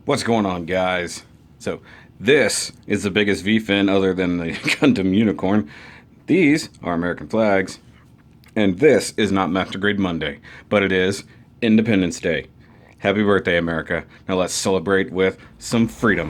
What's going on, guys? So, this is the biggest V-fin other than the Gundam Unicorn. These are American flags. And this is not Master Grade Monday, but it is Independence Day. Happy birthday, America. Now let's celebrate with some freedom.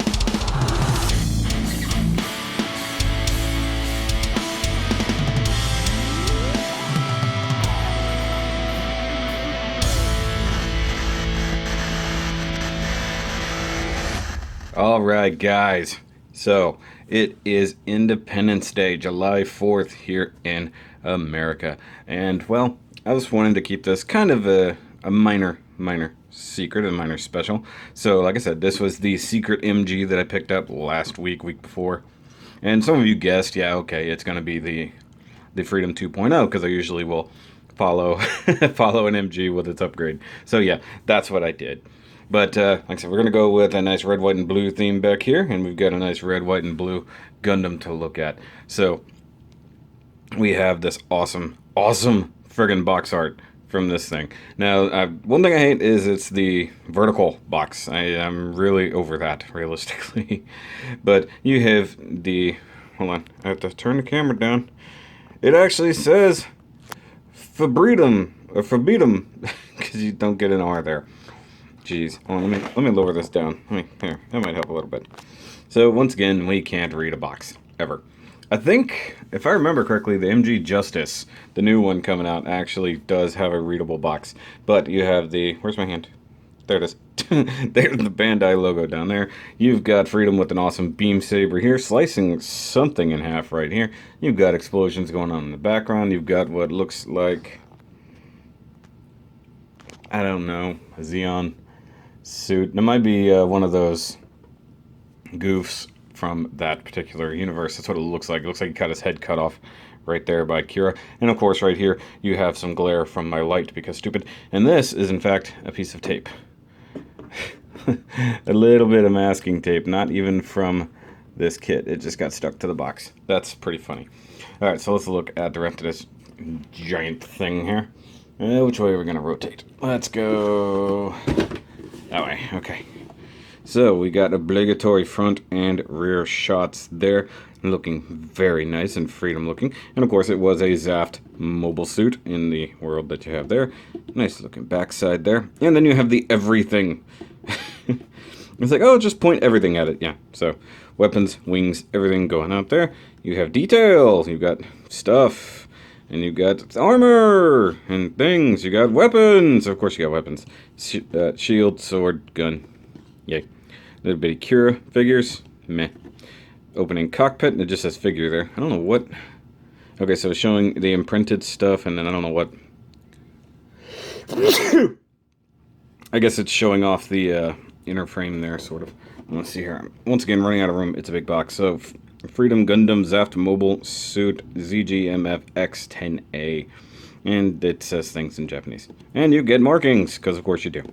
Alright, guys. So, it is Independence Day, July 4th here in America. And, well, I was wanting to keep this kind of a minor secret, a minor special. So, like I said, this was the secret MG that I picked up last week before. And some of you guessed, yeah, okay, it's going to be the Freedom 2.0, because I usually will follow an MG with its upgrade. So, yeah, that's what I did. But, like I said, we're going to go with a nice red, white, and blue theme back here. And we've got a nice red, white, and blue Gundam to look at. So, we have this awesome friggin' box art from this thing. Now, one thing I hate is it's the vertical box. I am really over that, realistically. But you have the... Hold on. I have to turn the camera down. It actually says Fabritum, or Fabitum, because you don't get an R there. Jeez, well, let me lower this down. Here, that might help a little bit. So once again, we can't read a box ever. I think, if I remember correctly, the MG Justice, the new one coming out, actually does have a readable box. But you have the... Where's my hand? There it is. There's the Bandai logo down there. You've got Freedom with an awesome beam saber here, slicing something in half right here. You've got explosions going on in the background. You've got what looks like... I don't know, a Xeon suit. It might be one of those goofs from that particular universe. That's what it looks like. It looks like he got his head cut off right there by Kira. And of course right here you have some glare from my light because stupid. And this is in fact a piece of tape. A little bit of masking tape, not even from this kit. It just got stuck to the box. That's pretty funny. Alright, so let's look at the rest of this giant thing here. Which way are we going to rotate? Let's go that way. Okay. So we got obligatory front and rear shots there. Looking very nice and freedom looking. And of course it was a Zaft mobile suit in the world that you have there. Nice looking backside there. And then you have the everything. It's like, oh, just point everything at it. Yeah, so weapons, wings, everything going out there. You have details. You've got stuff. And you got armor and things. You got weapons. Of course you got weapons. Shield, sword, gun. Yay. Little bitty Kira figures. Meh. Opening cockpit. And it just says figure there. I don't know what. Okay, so it's showing the imprinted stuff. And then I don't know what. I guess it's showing off the inner frame there, sort of. Let's see here. Once again, running out of room. It's a big box. So... Freedom Gundam Zaft Mobile Suit ZGMFX10A. And it says things in Japanese. And you get markings, because of course you do.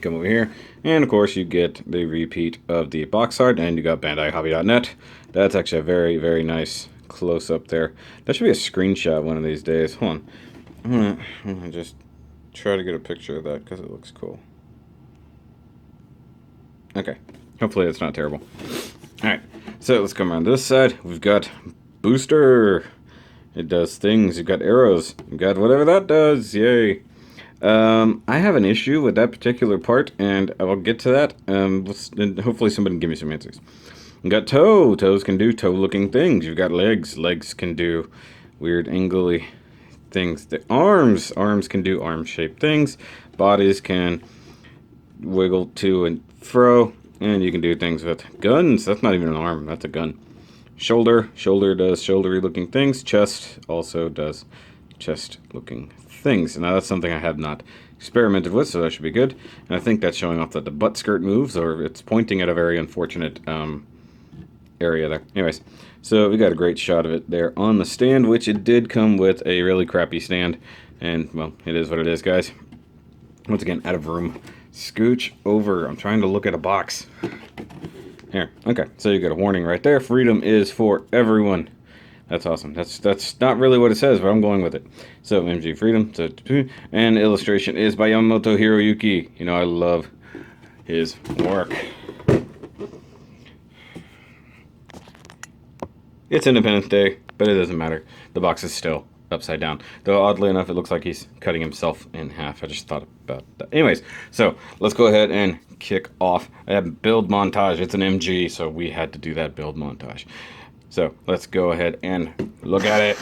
Come over here, and of course you get the repeat of the box art, and you got BandaiHobby.net. That's actually a very nice close-up there. That should be a screenshot one of these days. Hold on. I'm gonna just try to get a picture of that, because it looks cool. Okay. Hopefully it's not terrible. Alright. So let's come around this side. We've got booster. It does things. You've got arrows. You've got whatever that does. Yay. I have an issue with that particular part, and I'll get to that. And hopefully somebody can give me some answers. You've got toe. Toes can do toe-looking things. You've got legs. Legs can do weird angly things. The arms. Arms can do arm-shaped things. Bodies can wiggle to and fro. And you can do things with guns. That's not even an arm. That's a gun. Shoulder. Shoulder does shouldery looking things. Chest also does chest looking things. Now that's something I have not experimented with, so that should be good. And I think that's showing off that the butt skirt moves, or it's pointing at a very unfortunate area there. Anyways, so we got a great shot of it there on the stand, which it did come with a really crappy stand. And, well, it is what it is, guys. Once again, out of room. Scooch over. I'm trying to look at a box. Here. Okay. So you got a warning right there. Freedom is for everyone. That's awesome. That's not really what it says, but I'm going with it. So MG Freedom. And illustration is by Yamamoto Hiroyuki. You know, I love his work. It's Independence Day, but it doesn't matter. The box is still upside down. Though, oddly enough, it looks like he's cutting himself in half. I just thought about that. Anyways, so let's go ahead and kick off a build montage. It's an MG, so we had to do that build montage. So let's go ahead and look at it.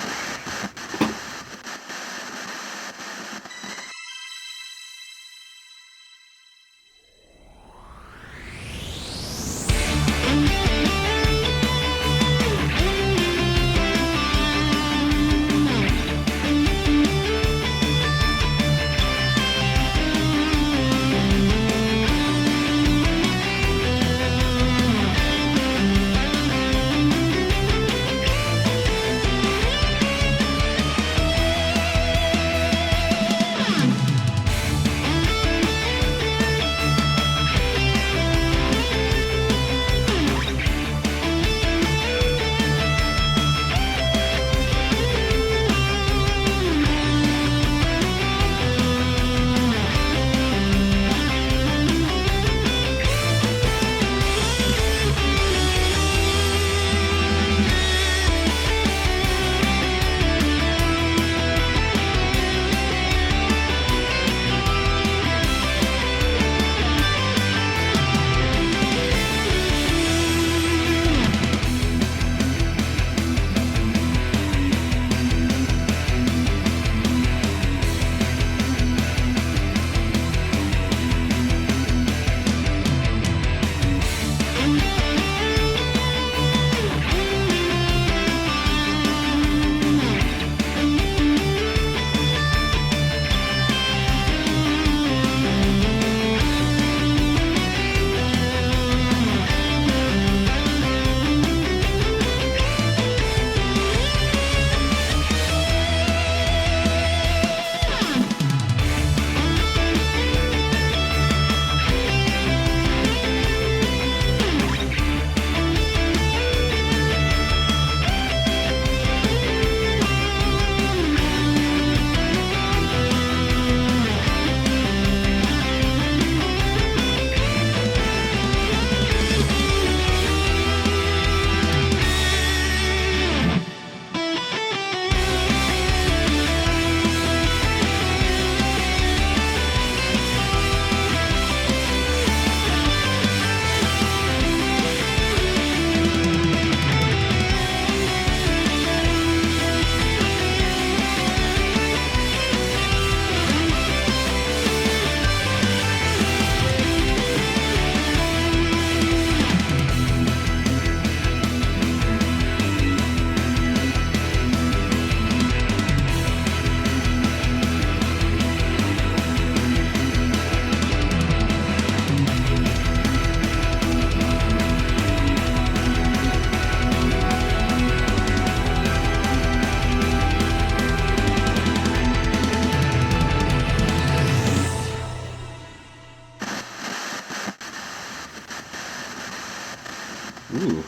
Ooh,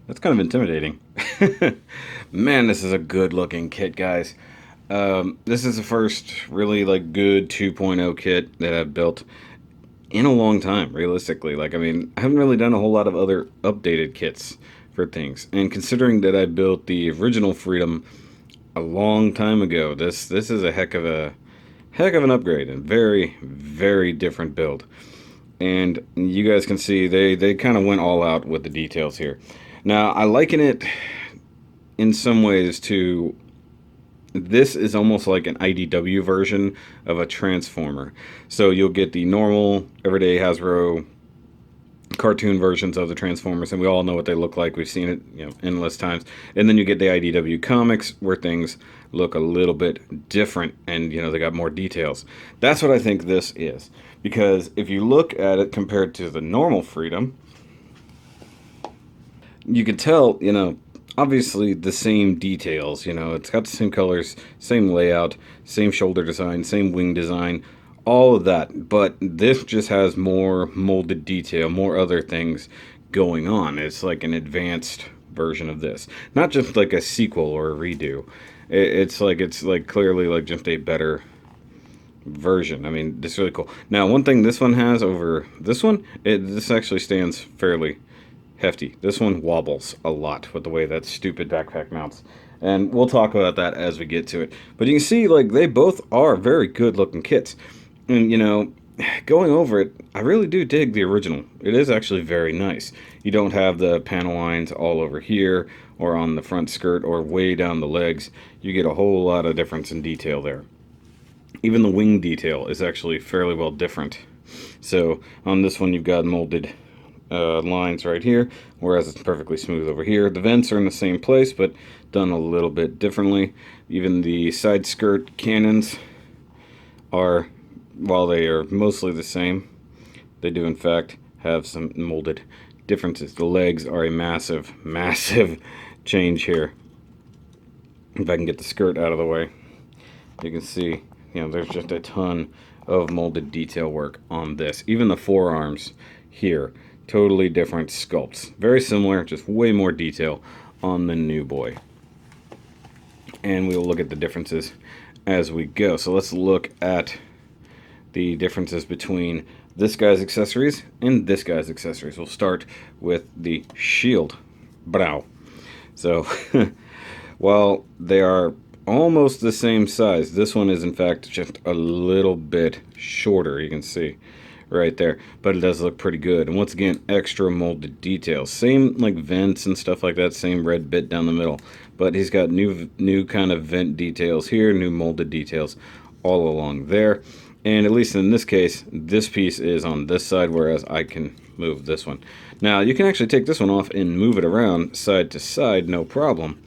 that's kind of intimidating. Man, this is a good looking kit, guys. This is the first really like good 2.0 kit that I've built in a long time, realistically. Like, I mean, I haven't really done a whole lot of other updated kits for things. And considering that I built the original Freedom a long time ago, this is a heck of an upgrade and very, very different build. And you guys can see they kind of went all out with the details here. Now, I liken it in some ways to, this is almost like an IDW version of a Transformer. So you'll get the normal, everyday Hasbro cartoon versions of the Transformers, and we all know what they look like. We've seen it, endless times. And then you get the IDW comics where things look a little bit different, and they got more details. That's what I think this is, because if you look at it compared to the normal Freedom, you can tell, obviously the same details. It's got the same colors, same layout, same shoulder design, same wing design, all of that. But this just has more molded detail, more other things going on. It's like an advanced version of this, not just like a sequel or a redo. It's like clearly like just a better version. I mean, this is really cool. Now, one thing this one has over this one, this actually stands fairly hefty. This one wobbles a lot with the way that stupid backpack mounts. And we'll talk about that as we get to it. But you can see, like, they both are very good looking kits. And, you know, going over it, I really do dig the original. It is actually very nice. You don't have the panel lines all over here or on the front skirt or way down the legs. You get a whole lot of difference in detail there. Even the wing detail is actually fairly well different. So on this one you've got molded lines right here, whereas it's perfectly smooth over here. The vents are in the same place, but done a little bit differently. Even the side skirt cannons are, while they are mostly the same, they do in fact have some molded differences. The legs are a massive, massive change here. If I can get the skirt out of the way, you can see, you know, there's just a ton of molded detail work on this. Even the forearms here, totally different sculpts. Very similar, just way more detail on the new boy. And we'll look at the differences as we go. So let's look at the differences between this guy's accessories and this guy's accessories. We'll start with the shield brow. So while they are almost the same size, this one is in fact just a little bit shorter, you can see right there, but it does look pretty good. And once again, extra molded details, same like vents and stuff like that, same red bit down the middle, but he's got new kind of vent details here, new molded details all along there. And at least in this case, this piece is on this side, whereas I can move this one. Now you can actually take this one off and move it around side to side, no problem.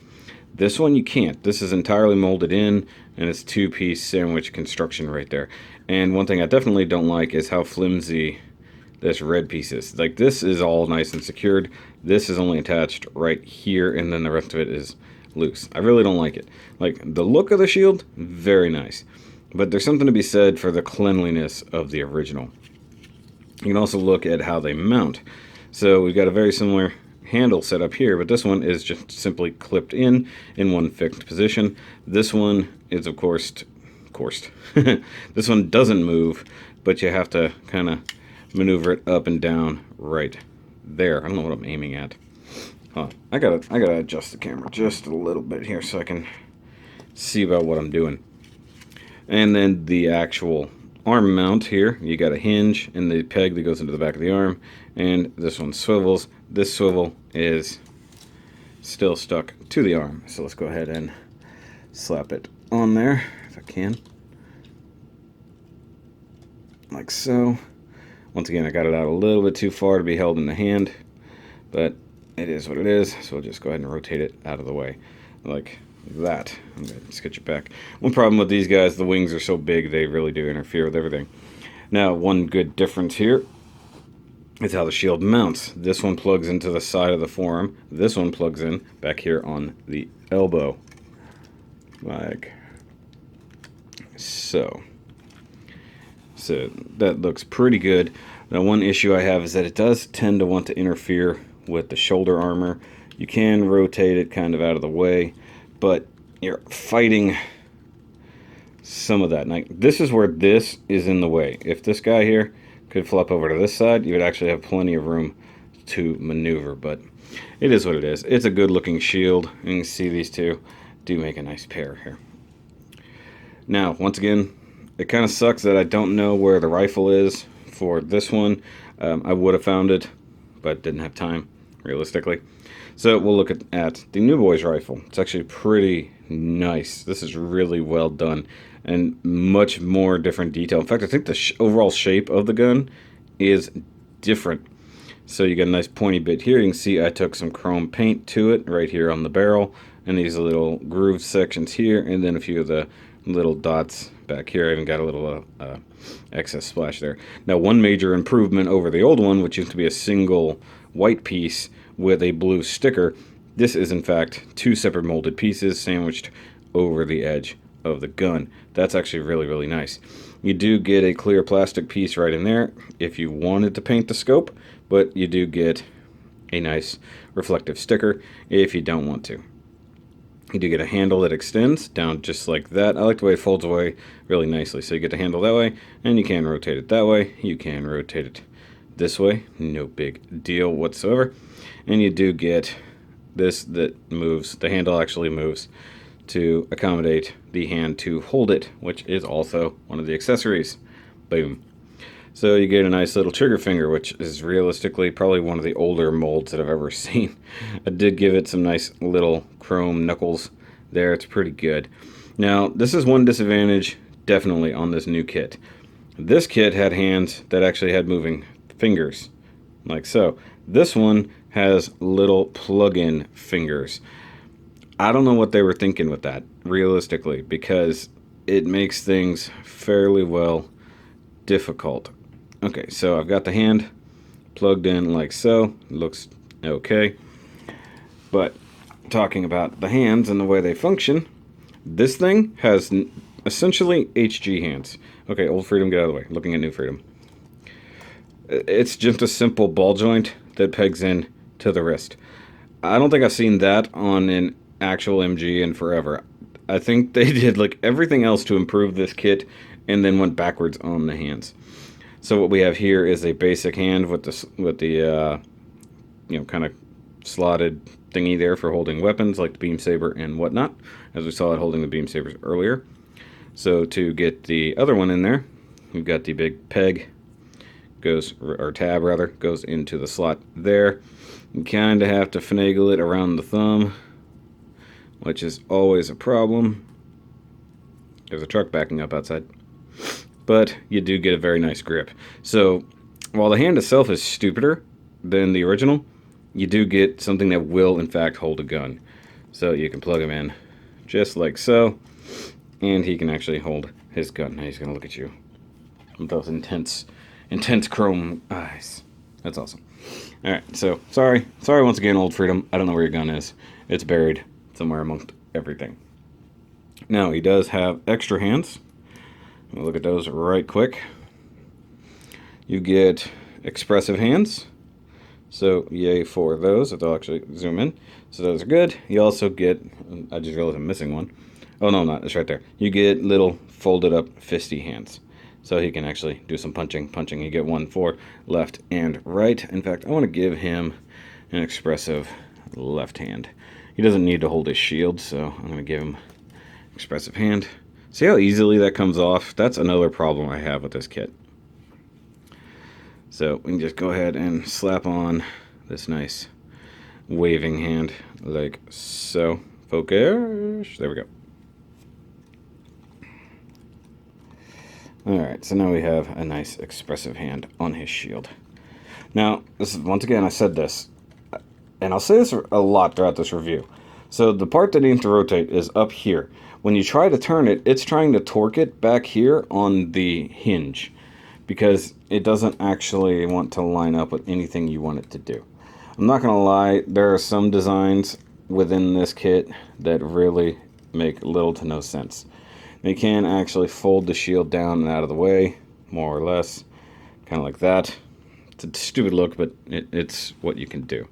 This one you can't. This is entirely molded in, and it's two-piece sandwich construction right there. And one thing I definitely don't like is how flimsy this red piece is. Like, this is all nice and secured. This is only attached right here, and then the rest of it is loose. I really don't like it. Like, the look of the shield, very nice. But there's something to be said for the cleanliness of the original. You can also look at how they mount. So we've got a very similar handle set up here, but this one is just simply clipped in one fixed position. This one is of course this one doesn't move, but you have to kind of maneuver it up and down right there. I don't know what I'm aiming at. I gotta adjust the camera just a little bit here so I can see about what I'm doing. And then the actual arm mount here, you got a hinge and the peg that goes into the back of the arm, and this one swivels. This swivel is still stuck to the arm, so let's go ahead and slap it on there if I can, like so. Once again, I got it out a little bit too far to be held in the hand, but it is what it is, so we'll just go ahead and rotate it out of the way like that. I'm going to sketch it back. One problem with these guys, the wings are so big they really do interfere with everything. Now, one good difference here is how the shield mounts. This one plugs into the side of the forearm. This one plugs in back here on the elbow, like so. So that looks pretty good. Now, one issue I have is that it does tend to want to interfere with the shoulder armor. You can rotate it kind of out of the way, but you're fighting some of that. Now, this is where this is in the way. If this guy here could flop over to this side, you would actually have plenty of room to maneuver, but it is what it is. It's a good looking shield. You can see these two do make a nice pair here. Now, once again, it kind of sucks that I don't know where the rifle is for this one. I would have found it, but didn't have time, realistically. So we'll look at the new boy's rifle. It's actually pretty nice. This is really well done and much more different detail. In fact, I think the overall shape of the gun is different. So you got a nice pointy bit here. You can see I took some chrome paint to it right here on the barrel, and these little groove sections here, and then a few of the little dots back here. I even got a little excess splash there. Now, one major improvement over the old one, which used to be a single white piece with a blue sticker, this is in fact two separate molded pieces sandwiched over the edge of the gun. That's actually really, really nice. You do get a clear plastic piece right in there if you wanted to paint the scope, but you do get a nice reflective sticker if you don't want to. You do get a handle that extends down just like that. I like the way it folds away really nicely. So you get the handle that way, and you can rotate it that way. You can rotate it this way. No big deal whatsoever. And you do get this that moves. The handle actually moves to accommodate the hand to hold it, which is also one of the accessories. Boom. So you get a nice little trigger finger, which is realistically probably one of the older molds that I've ever seen. I did give it some nice little chrome knuckles there. It's pretty good. Now, this is one disadvantage definitely on this new kit. This kit had hands that actually had moving fingers, like so. This one has little plug-in fingers. I don't know what they were thinking with that, realistically, because it makes things fairly well difficult. Okay, so I've got the hand plugged in like so. It looks okay. But talking about the hands and the way they function, this thing has essentially HG hands. Okay, Old Freedom, get out of the way. Looking at New Freedom. It's just a simple ball joint that pegs in to the wrist. I don't think I've seen that on an actual MG in forever. I think they did like everything else to improve this kit and then went backwards on the hands. So what we have here is a basic hand with the kind of slotted thingy there for holding weapons like the beam saber and whatnot, as we saw it holding the beam sabers earlier. So to get the other one in there, we've got the big peg tab rather, goes into the slot there. You kind of have to finagle it around the thumb, which is always a problem. There's a truck backing up outside. But you do get a very nice grip. So while the hand itself is stupider than the original, you do get something that will in fact hold a gun. So you can plug him in just like so, and he can actually hold his gun. Now he's going to look at you with those intense chrome eyes. That's awesome. Alright, so sorry once again, Old Freedom. I don't know where your gun is. It's buried somewhere amongst everything. Now he does have extra hands. We'll look at those right quick. You get expressive hands. So yay for those. I'll actually zoom in. So those are good. You also get, I just realized I'm missing one. Oh no, I'm not. It's right there. You get little folded up fisty hands. So he can actually do some punching. You get one for left and right. In fact, I want to give him an expressive left hand. He doesn't need to hold his shield, so I'm going to give him expressive hand. See how easily that comes off? That's another problem I have with this kit. So we can just go ahead and slap on this nice waving hand like so. Focus. There we go. Alright, so now we have a nice expressive hand on his shield. Now, this is, once again, I said this, and I'll say this a lot throughout this review. So the part that needs to rotate is up here. When you try to turn it, it's trying to torque it back here on the hinge because it doesn't actually want to line up with anything you want it to do. I'm not going to lie, there are some designs within this kit that really make little to no sense. You can actually fold the shield down and out of the way, more or less, kind of like that. It's a stupid look, but it's what you can do.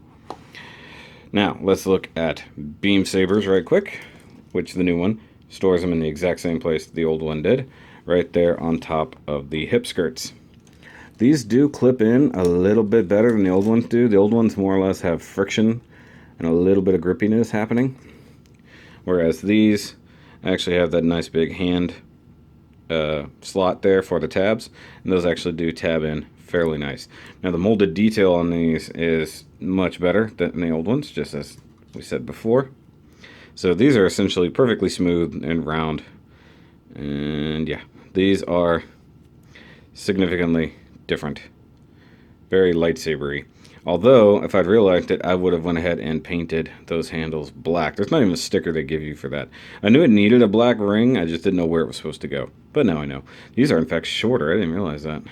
Now, let's look at beam sabers right quick, which the new one stores them in the exact same place the old one did, right there on top of the hip skirts. These do clip in a little bit better than the old ones do. The old ones more or less have friction and a little bit of grippiness happening, whereas these actually have that nice big hand slot there for the tabs, and those actually do tab in fairly nice. Now the molded detail on these is much better than the old ones, just as we said before. So these are essentially perfectly smooth and round, and yeah, these are significantly different. Very lightsabery. Although, if I'd realized it, I would have went ahead and painted those handles black. There's not even a sticker they give you for that. I knew it needed a black ring, I just didn't know where it was supposed to go. But now I know. These are in fact shorter, I didn't realize that.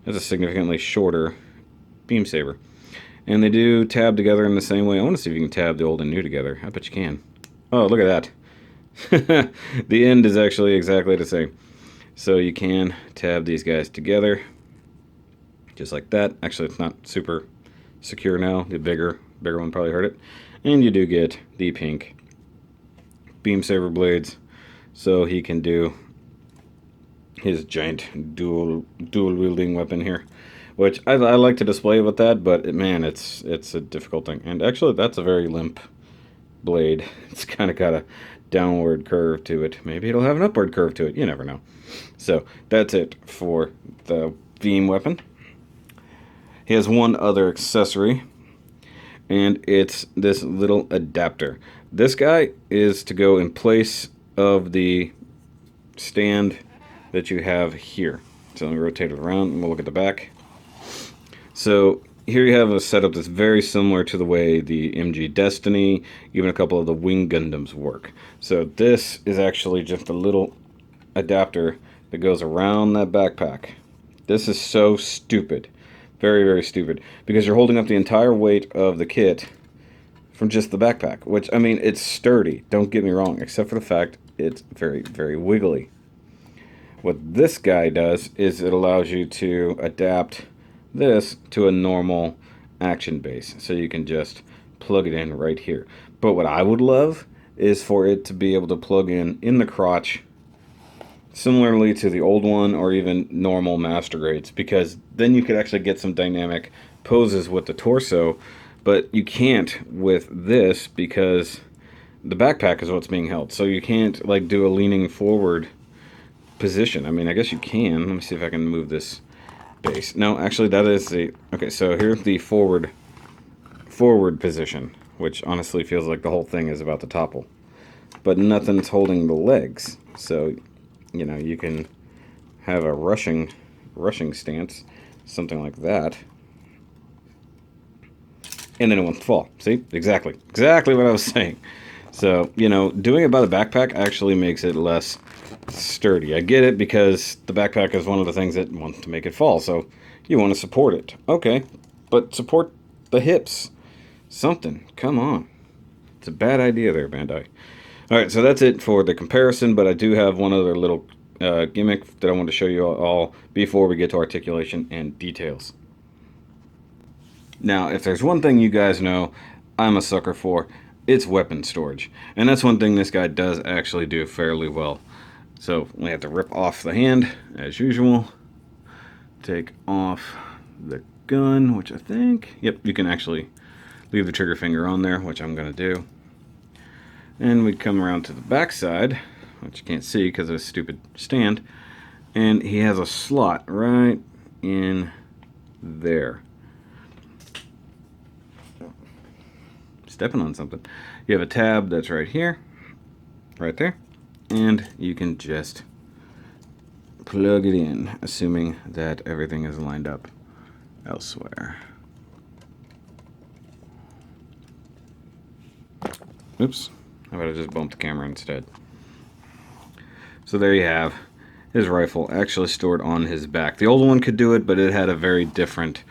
That's a significantly shorter beam saber. And they do tab together in the same way. I want to see if you can tab the old and new together. I bet you can. Oh, look at that. The end is actually exactly the same. So you can tab these guys together. Just like that. Actually, it's not super secure now. The bigger one probably hurt it. And you do get the pink beam saber blades, so he can do his giant dual wielding weapon here, which I like to display with that, but man, it's a difficult thing. And actually, that's a very limp blade. It's kind of got a downward curve to it. Maybe it'll have an upward curve to it. You never know. So that's it for the beam weapon. He has one other accessory, and it's this little adapter. This guy is to go in place of the stand that you have here. So let me rotate it around and we'll look at the back. So here you have a setup that's very similar to the way the MG Destiny, even a couple of the Wing Gundams work. So this is actually just a little adapter that goes around that backpack. This is so stupid. Very, very stupid. Because you're holding up the entire weight of the kit from just the backpack. Which, I mean, it's sturdy. Don't get me wrong. Except for the fact it's very, very wiggly. What this guy does is it allows you to adapt this to a normal action base. So you can just plug it in right here. But what I would love is for it to be able to plug in the crotch, similarly to the old one or even normal master grades, because then you could actually get some dynamic poses with the torso, but you can't with this because the backpack is what's being held. So you can't like do a leaning forward position. I mean, I guess you can. Let me see if I can move this base. No, actually that is the... Okay, so here's the forward position, which honestly feels like the whole thing is about to topple. But nothing's holding the legs. So, you know, you can have a rushing stance, something like that. And then it won't fall. See? Exactly what I was saying. So, you know, doing it by the backpack actually makes it less sturdy. I get it because the backpack is one of the things that wants to make it fall, so you want to support it. Okay, but support the hips. Something. Come on. It's a bad idea there, Bandai. Alright, so that's it for the comparison, but I do have one other little gimmick that I want to show you all before we get to articulation and details. Now, if there's one thing you guys know I'm a sucker for, it's weapon storage. And that's one thing this guy does actually do fairly well. So we have to rip off the hand, as usual. Take off the gun, which I think... Yep, you can actually leave the trigger finger on there, which I'm going to do. And we come around to the back side, which you can't see because of a stupid stand. And he has a slot right in there. Stepping on something. You have a tab that's right here, right there. And you can just plug it in, assuming that everything is lined up elsewhere. Oops, how about I just bumped the camera instead? So there you have his rifle actually stored on his back. The old one could do it, but it had a very different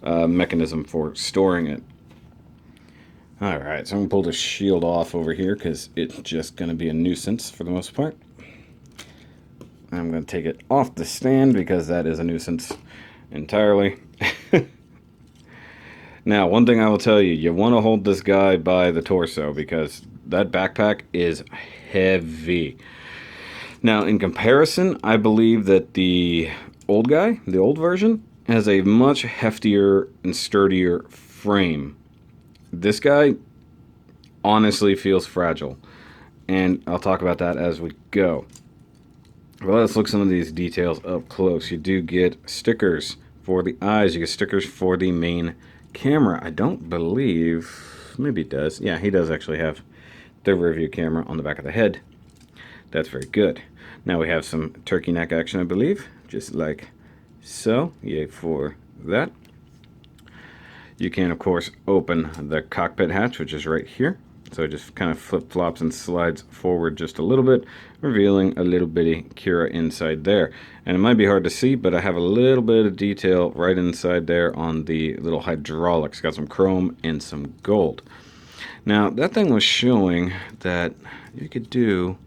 mechanism for storing it. Alright, so I'm going to pull the shield off over here because it's just going to be a nuisance for the most part. I'm going to take it off the stand because that is a nuisance entirely. Now, one thing I will tell you, you want to hold this guy by the torso because that backpack is heavy. Now, in comparison, I believe that the old guy, the old version, has a much heftier and sturdier frame. This guy honestly feels fragile, and I'll talk about that as we go. Well, let's look at some of these details up close. You do get stickers for the eyes. You get stickers for the main camera. I don't believe... Maybe it does. Yeah, he does actually have the rear view camera on the back of the head. That's very good. Now we have some turkey neck action, I believe. Just like so. Yay for that. You can, of course, open the cockpit hatch, which is right here. So it just kind of flip-flops and slides forward just a little bit, revealing a little bitty Kira inside there. And it might be hard to see, but I have a little bit of detail right inside there on the little hydraulics. Got some chrome and some gold. Now, that thing was showing that you could do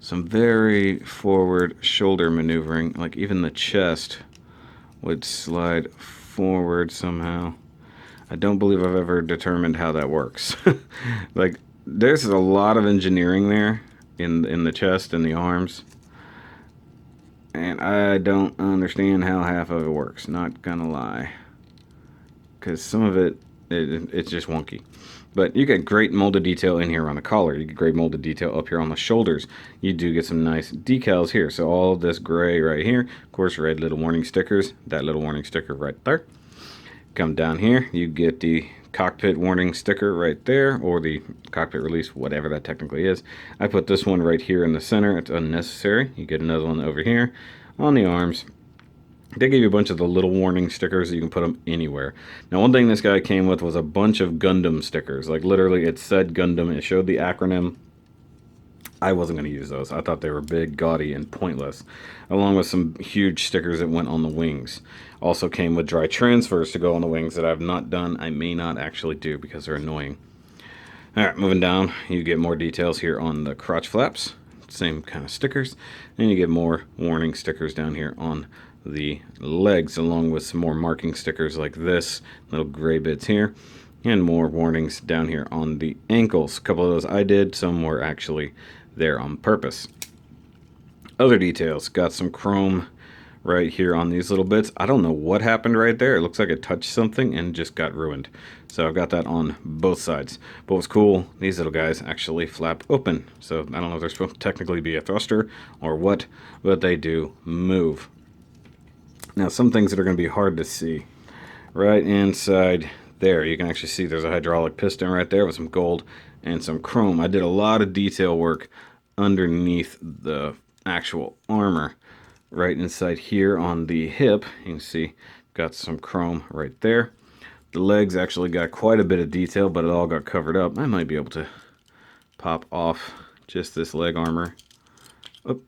some very forward shoulder maneuvering, like even the chest would slide forward somehow. I don't believe I've ever determined how that works. Like, there's a lot of engineering there in the chest and the arms. And I don't understand how half of it works, not gonna lie. Because some of it's just wonky. But you get great molded detail in here on the collar. You get great molded detail up here on the shoulders. You do get some nice decals here. So all of this gray right here. Of course, red little warning stickers. That little warning sticker right there. Come down here, you get the cockpit warning sticker right there, or the cockpit release, whatever that technically is. I put this one right here in the center. It's unnecessary. You get another one over here on the arms. They give you a bunch of the little warning stickers. You can put them anywhere. Now, one thing this guy came with was a bunch of Gundam stickers. Like, literally, it said Gundam. It showed the acronym. I wasn't going to use those. I thought they were big, gaudy, and pointless. Along with some huge stickers that went on the wings. Also came with dry transfers to go on the wings that I've not done. I may not actually do because they're annoying. Alright, moving down. You get more details here on the crotch flaps. Same kind of stickers. And you get more warning stickers down here on the legs, along with some more marking stickers like this. Little gray bits here. And more warnings down here on the ankles. A couple of those I did. Some were actually there on purpose. Other details. Got some chrome right here on these little bits. I don't know what happened right there. It looks like it touched something and just got ruined. So I've got that on both sides. But what's cool, these little guys actually flap open. So I don't know if they're supposed to technically be a thruster or what, but they do move. Now, some things that are going to be hard to see. Right inside there, you can actually see there's a hydraulic piston right there with some gold and some chrome. I did a lot of detail work underneath the actual armor. Right inside here on the hip, you can see got some chrome right there. The legs actually got quite a bit of detail, but it all got covered up. I might be able to pop off just this leg armor. Oh,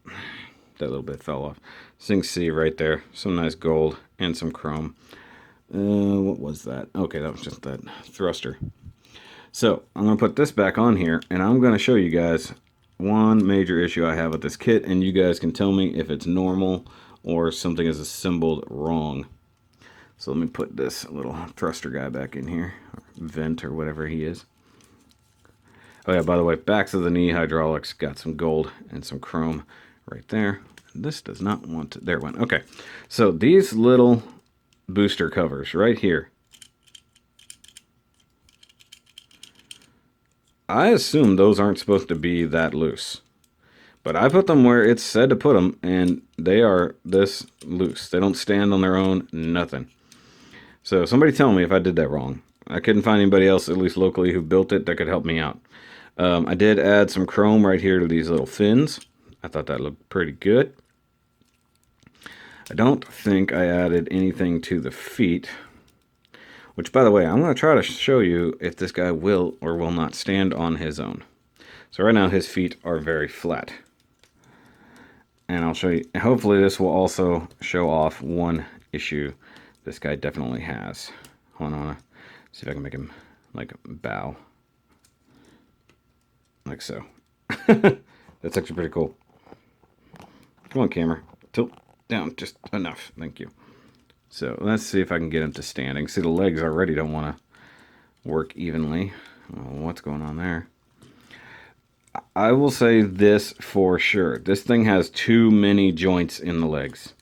that little bit fell off. So you can see right there, some nice gold and some chrome. What was that? Okay, that was just that thruster. So I'm going to put this back on here, and I'm going to show you guys one major issue I have with this kit, and you guys can tell me if it's normal or something is assembled wrong. So let me put this little thruster guy back in here, or vent or whatever he is. Oh yeah, by the way, backs of the knee hydraulics got some gold and some chrome right there. This does not want to, there it went. Okay, so these little booster covers right here, I assume those aren't supposed to be that loose. But I put them where it's said to put them, and they are this loose. They don't stand on their own, nothing. So somebody tell me if I did that wrong. I couldn't find anybody else, at least locally, who built it that could help me out. I did add some chrome right here to these little fins. I thought that looked pretty good. I don't think I added anything to the feet. Which, by the way, I'm going to try to show you if this guy will or will not stand on his own. So right now his feet are very flat. And I'll show you, hopefully this will also show off one issue this guy definitely has. Hold on, I want to see if I can make him like bow. Like so. That's actually pretty cool. Come on, camera. Tilt down just enough. Thank you. So let's see if I can get him to standing. See, the legs already don't want to work evenly. What's going on there? I will say this for sure. This thing has too many joints in the legs.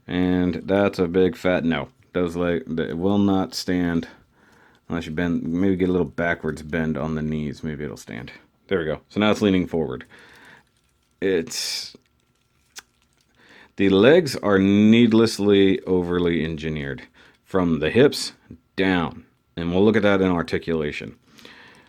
And that's a big fat no. Those legs, it will not stand unless you bend, maybe get a little backwards bend on the knees. Maybe it'll stand. There we go. So now it's leaning forward. The legs are needlessly overly engineered from the hips down. And we'll look at that in articulation.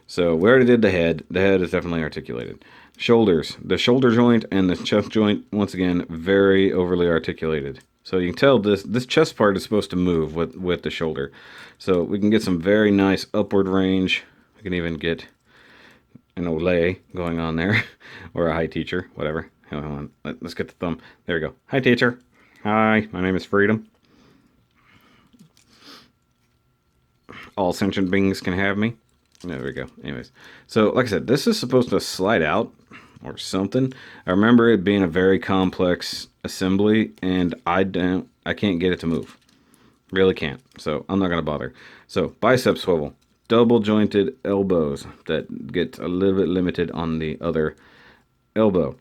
So we already did the head. The head is definitely articulated. Shoulders. The shoulder joint and the chest joint, once again, very overly articulated. So you can tell this chest part is supposed to move with the shoulder. So we can get some very nice upward range. We can even get an Olay going on there. Or a hi teacher, whatever. Hold on. Let's get the thumb. There we go. Hi, teacher. Hi, my name is Freedom. All sentient beings can have me. There we go. Anyways, so like I said, this is supposed to slide out or something. I remember it being a very complex assembly, and I can't get it to move. Really can't. So I'm not gonna bother. So bicep swivel, double jointed elbows that get a little bit limited on the other elbow.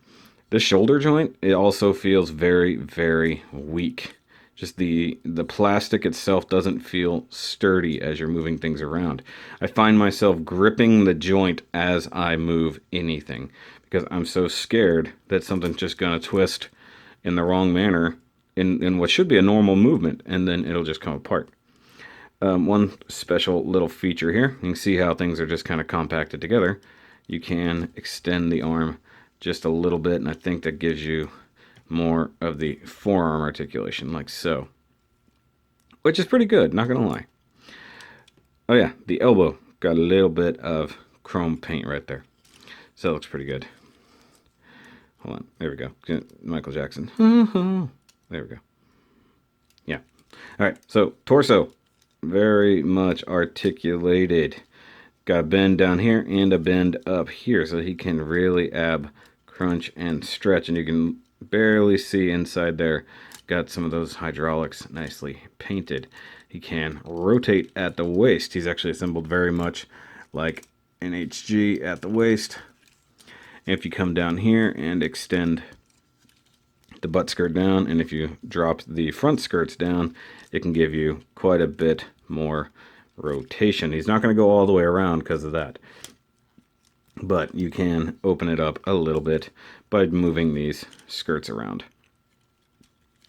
The shoulder joint, it also feels very, very weak. Just the plastic itself doesn't feel sturdy as you're moving things around. I find myself gripping the joint as I move anything because I'm so scared that something's just going to twist in the wrong manner in what should be a normal movement, and then it'll just come apart. One special little feature here, you can see how things are just kind of compacted together. You can extend the arm just a little bit, and I think that gives you more of the forearm articulation, like so. Which is pretty good, not gonna lie. Oh yeah, the elbow got a little bit of chrome paint right there. So it looks pretty good. Hold on, there we go. Michael Jackson. There we go. Yeah. Alright, so torso. Very much articulated. Got a bend down here and a bend up here, so he can really ab, crunch, and stretch, and you can barely see inside there. Got some of those hydraulics nicely painted. He can rotate at the waist. He's actually assembled very much like an HG at the waist. If you come down here and extend the butt skirt down, and if you drop the front skirts down, it can give you quite a bit more rotation. He's not going to go all the way around because of that, but you can open it up a little bit by moving these skirts around.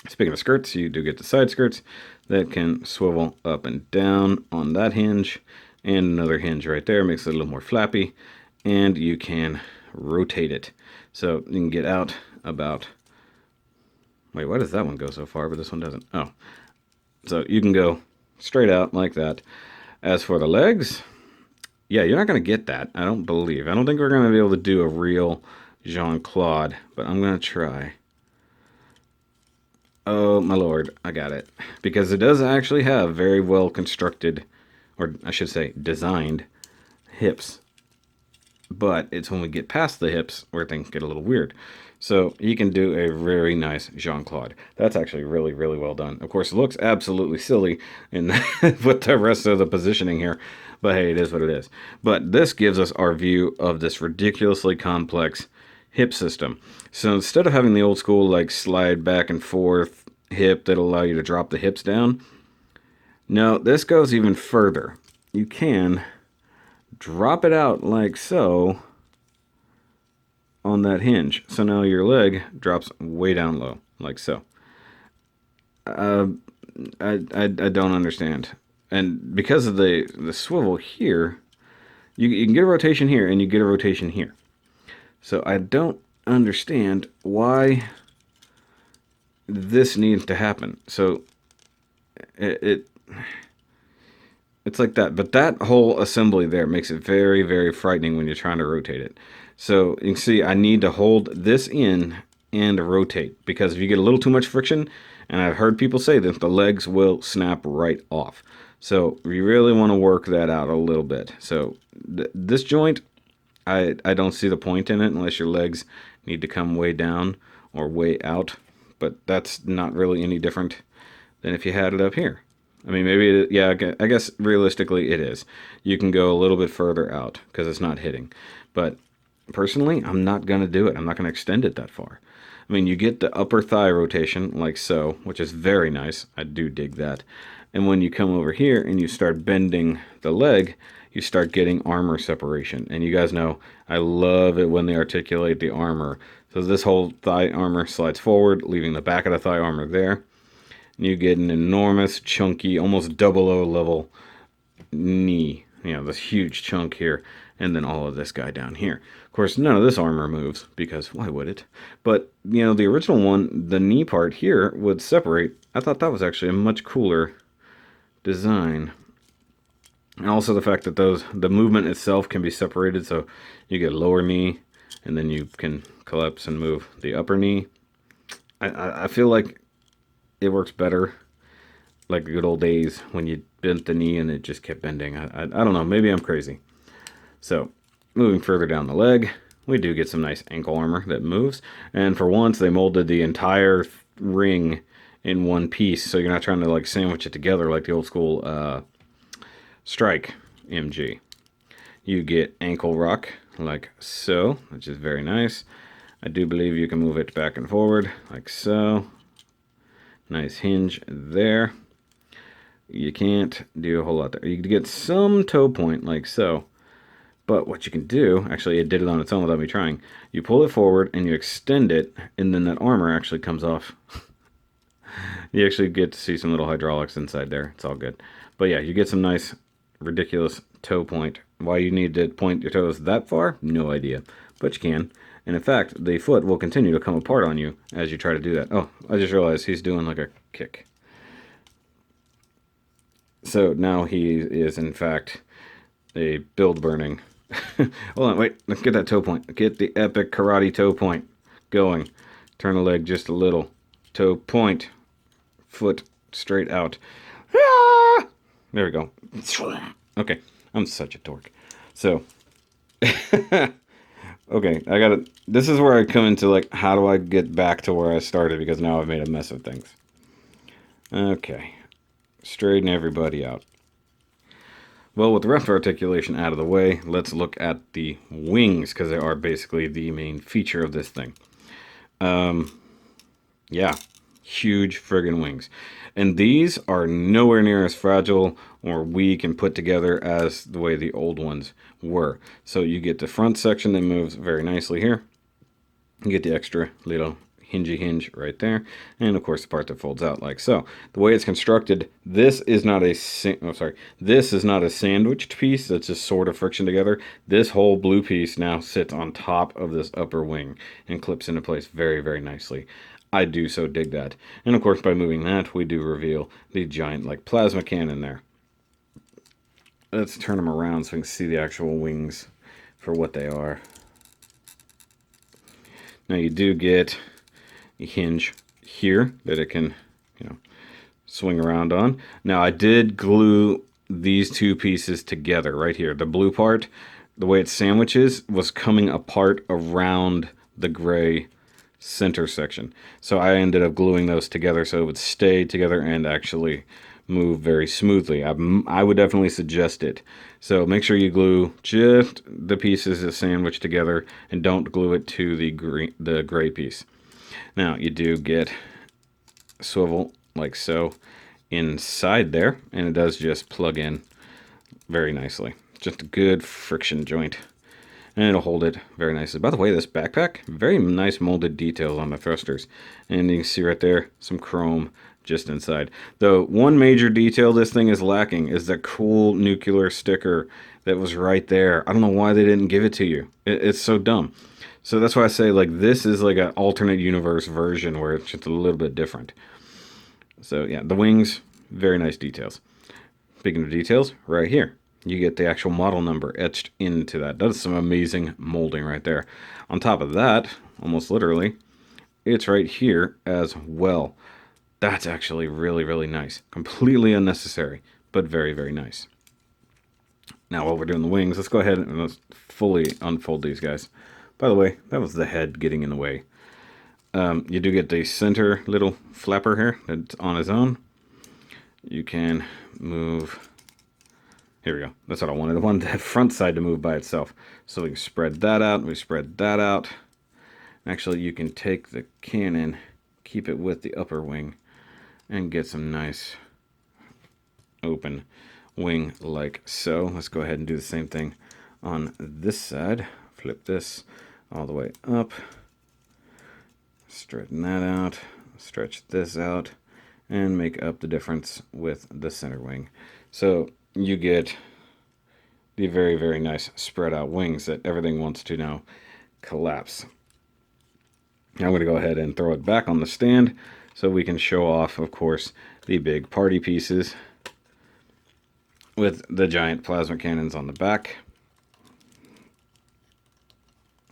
Speaking of skirts, you do get the side skirts that can swivel up and down on that hinge, and another hinge right there makes it a little more flappy, and you can rotate it. So you can get out about, wait, why does that one go so far, but this one doesn't? Oh, so you can go straight out like that. As for the legs, yeah, you're not going to get that, I don't believe. I don't think we're going to be able to do a real Jean-Claude, but I'm going to try. Oh, my lord, I got it. Because it does actually have very well constructed, or I should say designed, hips. But it's when we get past the hips where things get a little weird. So you can do a very nice Jean-Claude. That's actually really, really well done. Of course, it looks absolutely silly in with the rest of the positioning here. But hey, it is what it is. But this gives us our view of this ridiculously complex hip system. So instead of having the old school like slide back and forth hip that allow you to drop the hips down, no, this goes even further. You can drop it out like so on that hinge. So now your leg drops way down low, like so. I don't understand. And because of the swivel here, you can get a rotation here and you get a rotation here. So I don't understand why this needs to happen. So it's like that. But that whole assembly there makes it very, very frightening when you're trying to rotate it. So you can see I need to hold this in and rotate, because if you get a little too much friction, and I've heard people say that the legs will snap right off. So you really want to work that out a little bit. So this joint, I don't see the point in it unless your legs need to come way down or way out. But that's not really any different than if you had it up here. I mean, maybe, yeah, I guess realistically it is. You can go a little bit further out because it's not hitting. But personally, I'm not going to do it. I'm not going to extend it that far. I mean, you get the upper thigh rotation like so, which is very nice. I do dig that. And when you come over here and you start bending the leg, you start getting armor separation. And you guys know I love it when they articulate the armor. So this whole thigh armor slides forward, leaving the back of the thigh armor there. And you get an enormous, chunky, almost 00 level knee. You know, this huge chunk here. And then all of this guy down here. Of course, none of this armor moves, because why would it? But, you know, the original one, the knee part here would separate. I thought that was actually a much cooler design. And also the fact that the movement itself can be separated, so you get lower knee, and then you can collapse and move the upper knee. I feel like it works better like the good old days when you bent the knee and it just kept bending. I don't know, maybe I'm crazy. So, moving further down the leg, we do get some nice ankle armor that moves. And for once, they molded the entire ring in one piece, so you're not trying to like sandwich it together like the old school Strike MG. You get ankle rock like so, which is very nice. I do believe you can move it back and forward, like so. Nice hinge there. You can't do a whole lot there. You can get some toe point, like so. But what you can do, actually it did it on its own without me trying. You pull it forward and you extend it, and then that armor actually comes off. You actually get to see some little hydraulics inside there. It's all good. But yeah, you get some nice, ridiculous toe point. Why you need to point your toes that far? No idea. But you can. And in fact, the foot will continue to come apart on you as you try to do that. Oh, I just realized he's doing like a kick. So now he is, in fact, a build burning. Hold on, wait. Let's get that toe point. Get the epic karate toe point going. Turn the leg just a little. Toe point. Foot straight out. Ah! There we go. Okay, I'm such a dork. So, okay, I gotta. This is where I come into like, how do I get back to where I started? Because now I've made a mess of things. Okay, straighten everybody out. Well, with the rough articulation out of the way, let's look at the wings, because they are basically the main feature of this thing. Yeah, huge friggin' wings. And these are nowhere near as fragile or weak and put together as the way the old ones were. So you get the front section that moves very nicely here. You get the extra little hingy hinge right there, and of course the part that folds out like so. The way it's constructed, this is not a this is not a sandwiched piece that's just sort of friction together. This whole blue piece now sits on top of this upper wing and clips into place very, very nicely. I do so dig that. And of course by moving that, we do reveal the giant like plasma cannon there. Let's turn them around so we can see the actual wings for what they are. Now you do get a hinge here that it can, swing around on. Now I did glue these two pieces together right here. The blue part, the way it sandwiches, was coming apart around the gray center section. So I ended up gluing those together so it would stay together and actually move very smoothly. I would definitely suggest it. So make sure you glue just the pieces that sandwich together and don't glue it to the gray piece. Now you do get swivel like so inside there, and it does just plug in very nicely. Just a good friction joint, and it'll hold it very nicely. By the way, this backpack, very nice molded details on the thrusters, and you can see right there some chrome just inside. Though one major detail this thing is lacking is the cool nuclear sticker that was right there. I don't know why they didn't give it to you. It's so dumb. So that's why I say, like, this is like an alternate universe version where it's just a little bit different. So yeah, the wings, very nice details. Speaking of details, right here, you get the actual model number etched into that. That's some amazing molding right there. On top of that, almost literally, it's right here as well. That's actually really, really nice. Completely unnecessary, but very, very nice. Now, while we're doing the wings, let's go ahead and let's fully unfold these guys. By the way, that was the head getting in the way. You do get the center little flapper here that's on its own. You can move. Here we go. That's what I wanted. I wanted that front side to move by itself. So we can spread that out. We spread that out. Actually, you can take the cannon, keep it with the upper wing, and get some nice open wing like so. Let's go ahead and do the same thing on this side. Flip this all the way up. Straighten that out. Stretch this out. And make up the difference with the center wing. So you get the very, very nice spread out wings that everything wants to now collapse. Now I'm going to go ahead and throw it back on the stand so we can show off, of course, the big party pieces with the giant plasma cannons on the back.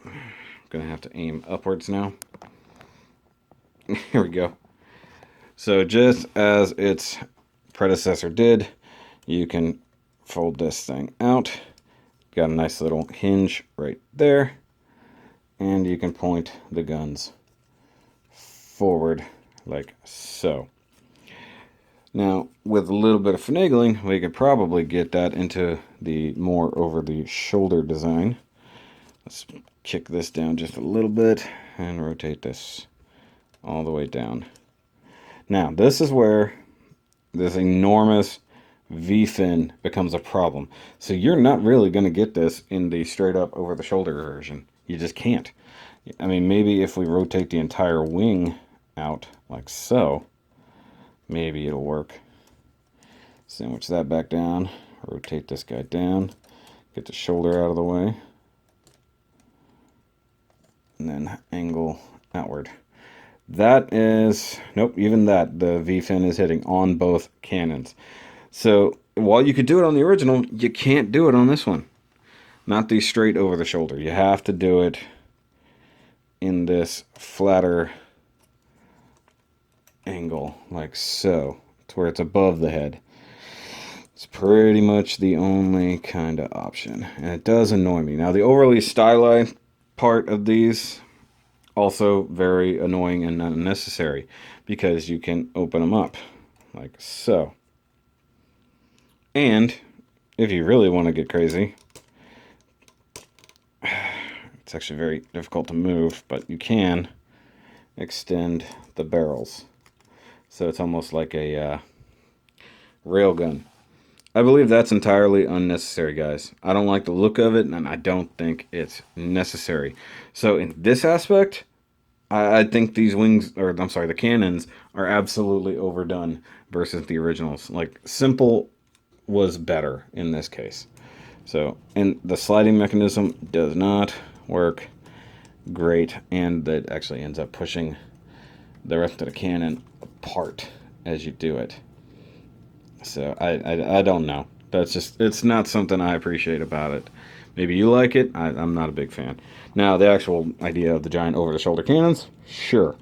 I'm going to have to aim upwards now. Here we go. So just as its predecessor did, you can fold this thing out. Got a nice little hinge right there. And you can point the guns forward like so. Now, with a little bit of finagling, we could probably get that into the more over the shoulder design. Let's kick this down just a little bit and rotate this all the way down. Now, this is where this enormous V-fin becomes a problem. So you're not really going to get this in the straight up over the shoulder version. You just can't. I mean, maybe if we rotate the entire wing out like so, maybe it'll work. Sandwich that back down, rotate this guy down, get the shoulder out of the way, and then angle outward. That is, nope, even that, the V-fin is hitting on both cannons. So while you could do it on the original, you can't do it on this one. Not the straight over the shoulder. You have to do it in this flatter angle, like so, to where it's above the head. It's pretty much the only kind of option. And it does annoy me. Now, the overly stylized part of these, also very annoying and unnecessary, because you can open them up like so. And if you really want to get crazy, it's actually very difficult to move, but you can extend the barrels. So it's almost like a railgun. I believe that's entirely unnecessary, guys. I don't like the look of it, and I don't think it's necessary. So in this aspect, I think these wings, or I'm sorry, the cannons are absolutely overdone versus the originals. Like, simple was better in this case. So, and the sliding mechanism does not work great, and that actually ends up pushing the rest of the cannon apart as you do it. So I don't know. That's just, it's not something I appreciate about it. Maybe you like it. I'm not a big fan. Now, the actual idea of the giant over-the-shoulder cannons, sure.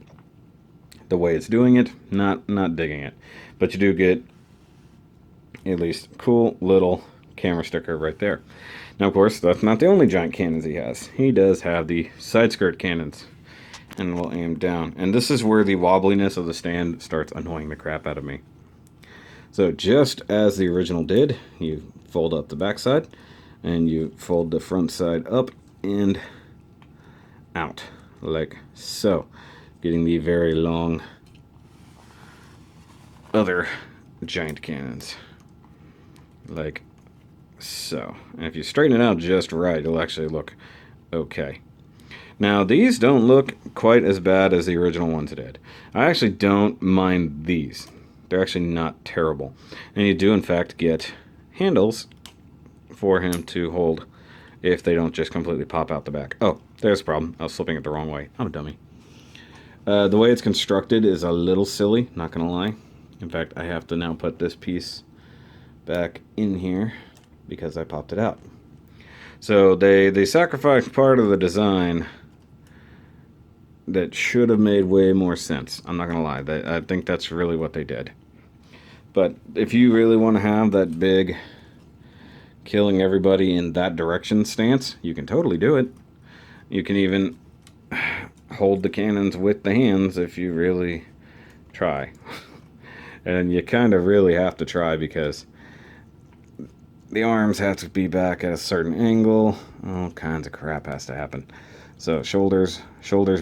The way it's doing it, not digging it. But you do get at least a cool little camera sticker right there. Now, of course, that's not the only giant cannons he has. He does have the side skirt cannons. And we'll aim down. And this is where the wobbliness of the stand starts annoying the crap out of me. So just as the original did, you fold up the back side, and you fold the front side up and out, like so, getting the very long other giant cannons, like so. And if you straighten it out just right, it'll actually look okay. Now, these don't look quite as bad as the original ones did. I actually don't mind these. They're actually not terrible. And you do, in fact, get handles for him to hold if they don't just completely pop out the back. Oh, there's a problem. I was flipping it the wrong way. I'm a dummy. The way it's constructed is a little silly, not going to lie. In fact, I have to now put this piece back in here because I popped it out. So they sacrificed part of the design that should have made way more sense. I'm not going to lie. I think that's really what they did. But if you really want to have that big killing everybody in that direction stance, you can totally do it. You can even hold the cannons with the hands if you really try. And you kind of really have to try because the arms have to be back at a certain angle. All kinds of crap has to happen. So shoulders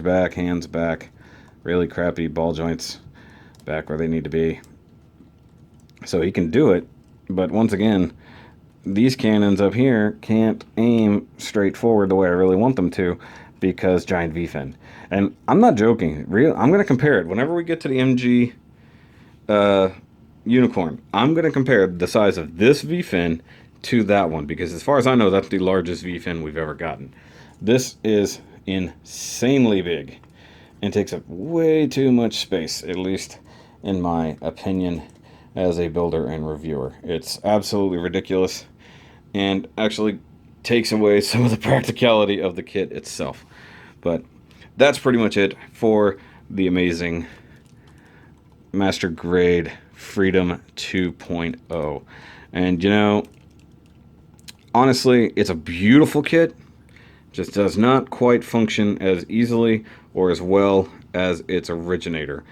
back, hands back, really crappy ball joints back where they need to be. So he can do it, but once again, these cannons up here can't aim straight forward the way I really want them to because giant V-fin. And I'm not joking. I'm going to compare it. Whenever we get to the MG Unicorn, I'm going to compare the size of this V-fin to that one because as far as I know, that's the largest V-fin we've ever gotten. This is insanely big and takes up way too much space, at least in my opinion as a builder and reviewer. It's absolutely ridiculous and actually takes away some of the practicality of the kit itself. But that's pretty much it for the amazing Master Grade Freedom 2.0. And you know, honestly, it's a beautiful kit. Just does not quite function as easily or as well as its originator.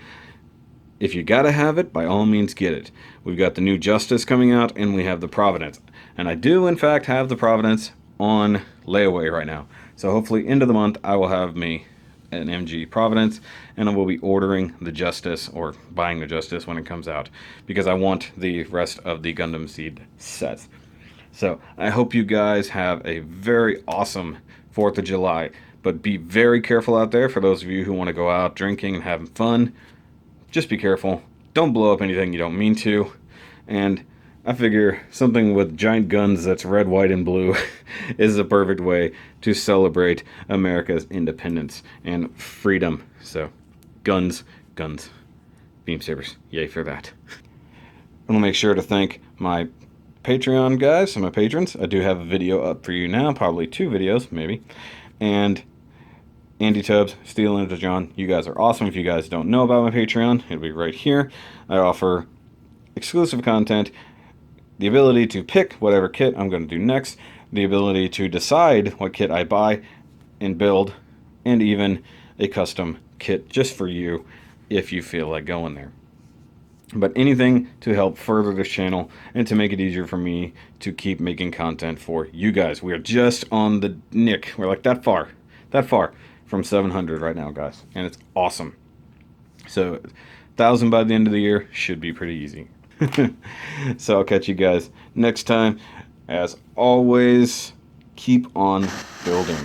If you gotta have it, by all means get it. We've got the new Justice coming out, and we have the Providence. And I do, in fact, have the Providence on layaway right now. So hopefully end of the month I will have me an MG Providence, and I will be ordering the Justice, or buying the Justice when it comes out, because I want the rest of the Gundam Seed sets. So I hope you guys have a very awesome 4th of July, but be very careful out there. For those of you who want to go out drinking and having fun, just be careful. Don't blow up anything you don't mean to. And I figure something with giant guns that's red, white, and blue is the perfect way to celebrate America's independence and freedom. So, guns, guns, beam sabers. Yay for that. I want to make sure to thank my Patreon guys and my patrons. I do have a video up for you now, probably 2 videos, maybe. And Andy Tubbs, SteelAngelJohn, you guys are awesome. If you guys don't know about my Patreon, it'll be right here. I offer exclusive content, the ability to pick whatever kit I'm going to do next, the ability to decide what kit I buy and build, and even a custom kit just for you if you feel like going there. But anything to help further this channel and to make it easier for me to keep making content for you guys. We are just on the nick. We're like that far from 700 right now, guys. And it's awesome. So 1,000 by the end of the year should be pretty easy. So I'll catch you guys next time. As always, keep on building.